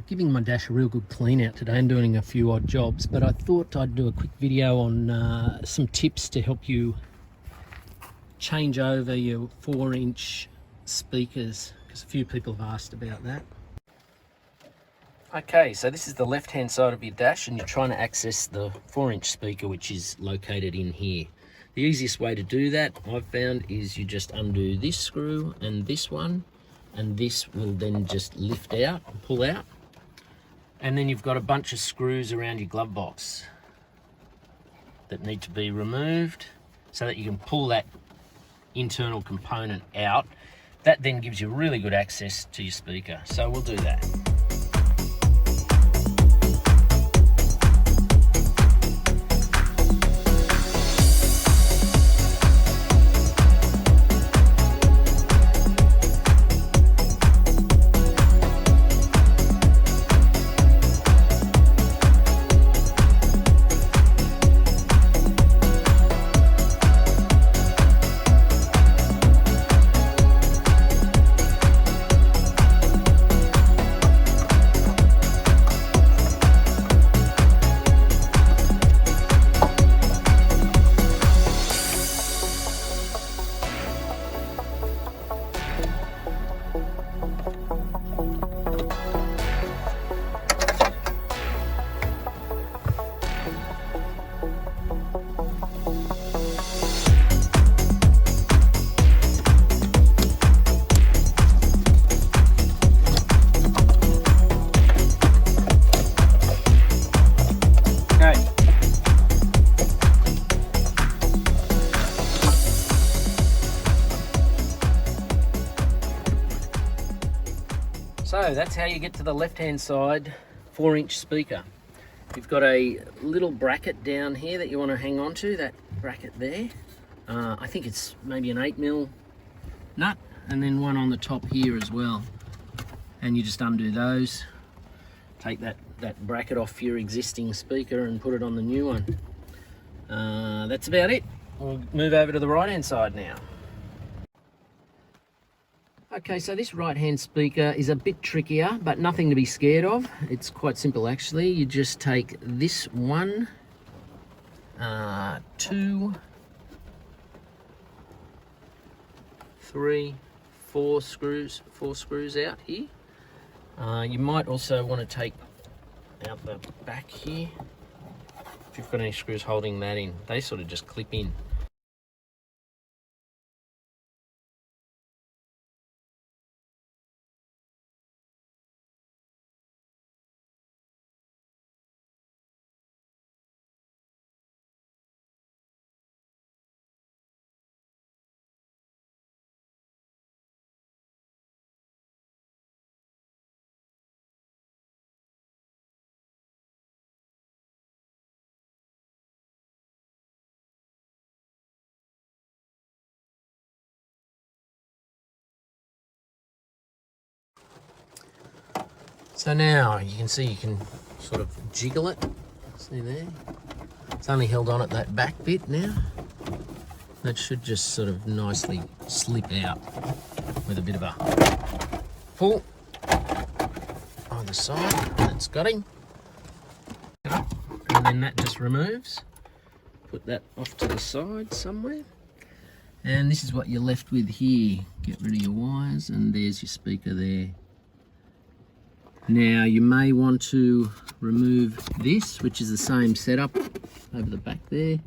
giving my dash a real good clean out today and doing a few odd jobs, but I thought I'd do a quick video on some tips to help you change over your 4-inch speakers, because a few people have asked about that. Okay, so this is the left hand side of your dash and you're trying to access the 4-inch speaker, which is located in here. The easiest way to do that, I've found, is you just undo this screw and this one, and this will then just lift out and pull out. And then you've got a bunch of screws around your glove box that need to be removed so that you can pull that internal component out. That then gives you really good access to your speaker. So we'll do that. So that's how you get to the left-hand side 4-inch speaker. You've got a little bracket down here that you want to hang on to, that bracket there. I think it's maybe an 8mm nut, and then one on the top here as well. And you just undo those, take that bracket off your existing speaker and put it on the new one. That's about it. We'll move over to the right-hand side now. Okay, so this right-hand speaker is a bit trickier, but nothing to be scared of. It's quite simple actually. You just take this 1, 2, 3, 4 screws out here. You might also want to take out the back here. If you've got any screws holding that in, they sort of just clip in. So now you can see you can sort of jiggle it. See there? It's only held on at that back bit now. That should just sort of nicely slip out with a bit of a pull either side. That's got him. And then that just removes. Put that off to the side somewhere. And this is what you're left with here. Get rid of your wires, and there's your speaker there. Now you may want to remove this, which is the same setup over the back there.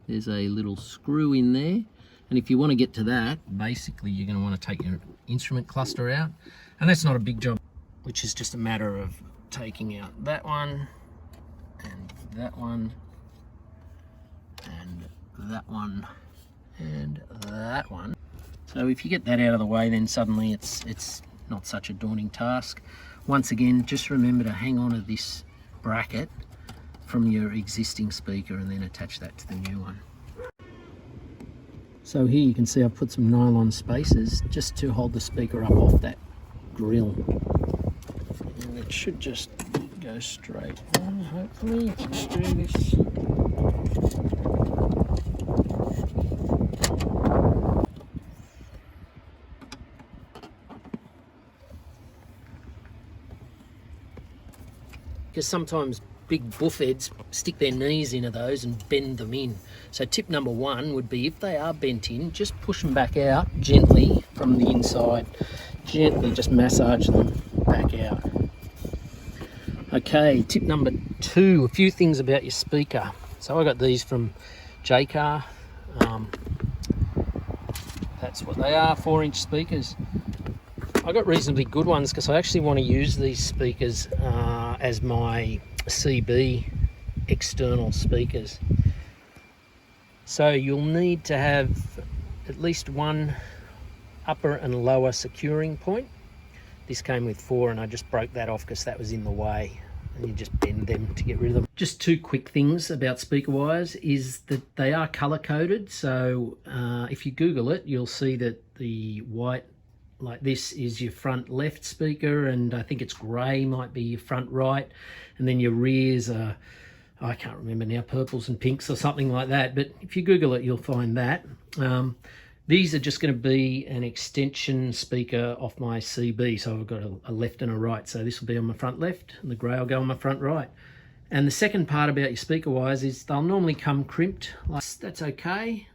There's a little screw in there, and if you want to get to that, basically you're going to want to take your instrument cluster out, and that's not a big job, which is just a matter of taking out that one and that one and that one and that one. So if you get that out of the way, then suddenly it's not such a daunting task. Once again, just remember to hang on to this bracket from your existing speaker and then attach that to the new one. So here you can see I've put some nylon spacers just to hold the speaker up off that grill. And it should just go straight. Hopefully, let's do this. because sometimes big buffheads stick their knees into those and bend them in. So tip number one would be, if they are bent in, just push them back out gently from the inside. Gently just massage them back out. Okay, tip number two, a few things about your speaker. So I got these from J-Car. That's what they are, 4-inch speakers. I got reasonably good ones because I actually want to use these speakers as my CB external speakers. So you'll need to have at least one upper and lower securing point. This came with 4 and I just broke that off because that was in the way, and you just bend them to get rid of them. Just 2 quick things about speaker wires is that they are color coded. So if you Google it, you'll see that the white like this is your front left speaker, and I think it's grey might be your front right, and then your rears are, I can't remember now, purples and pinks or something like that, but if you Google it you'll find that. These are just going to be an extension speaker off my CB, so I've got a left and a right, so this will be on my front left and the grey will go on my front right. And the second part about your speaker wires is they'll normally come crimped, like that's okay,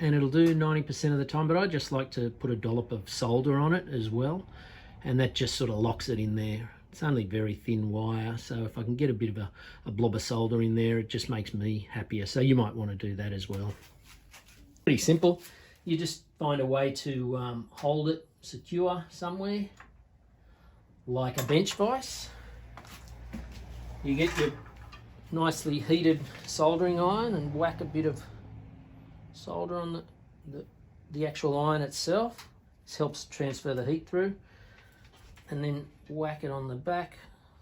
and it'll do 90% of the time, but I just like to put a dollop of solder on it as well, and that just sort of locks it in there. It's only very thin wire, so if I can get a bit of a blob of solder in there, it just makes me happier. So you might want to do that as well. Pretty simple. You just find a way to hold it secure somewhere, like a bench vise. You get your nicely heated soldering iron and whack a bit of solder on the actual iron itself. This helps transfer the heat through, and then whack it on the back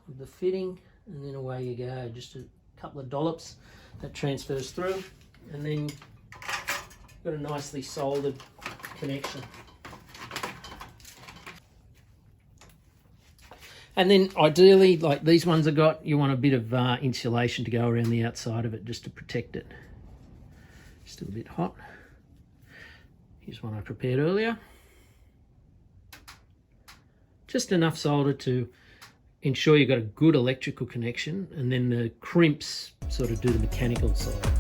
of the fitting, and then away you go. Just a couple of dollops, that transfers through, and then you've got a nicely soldered connection. And then ideally, like these ones I got, you want a bit of insulation to go around the outside of it just to protect it. Still a bit hot. Here's one I prepared earlier. Just enough solder to ensure you've got a good electrical connection, and then the crimps sort of do the mechanical side.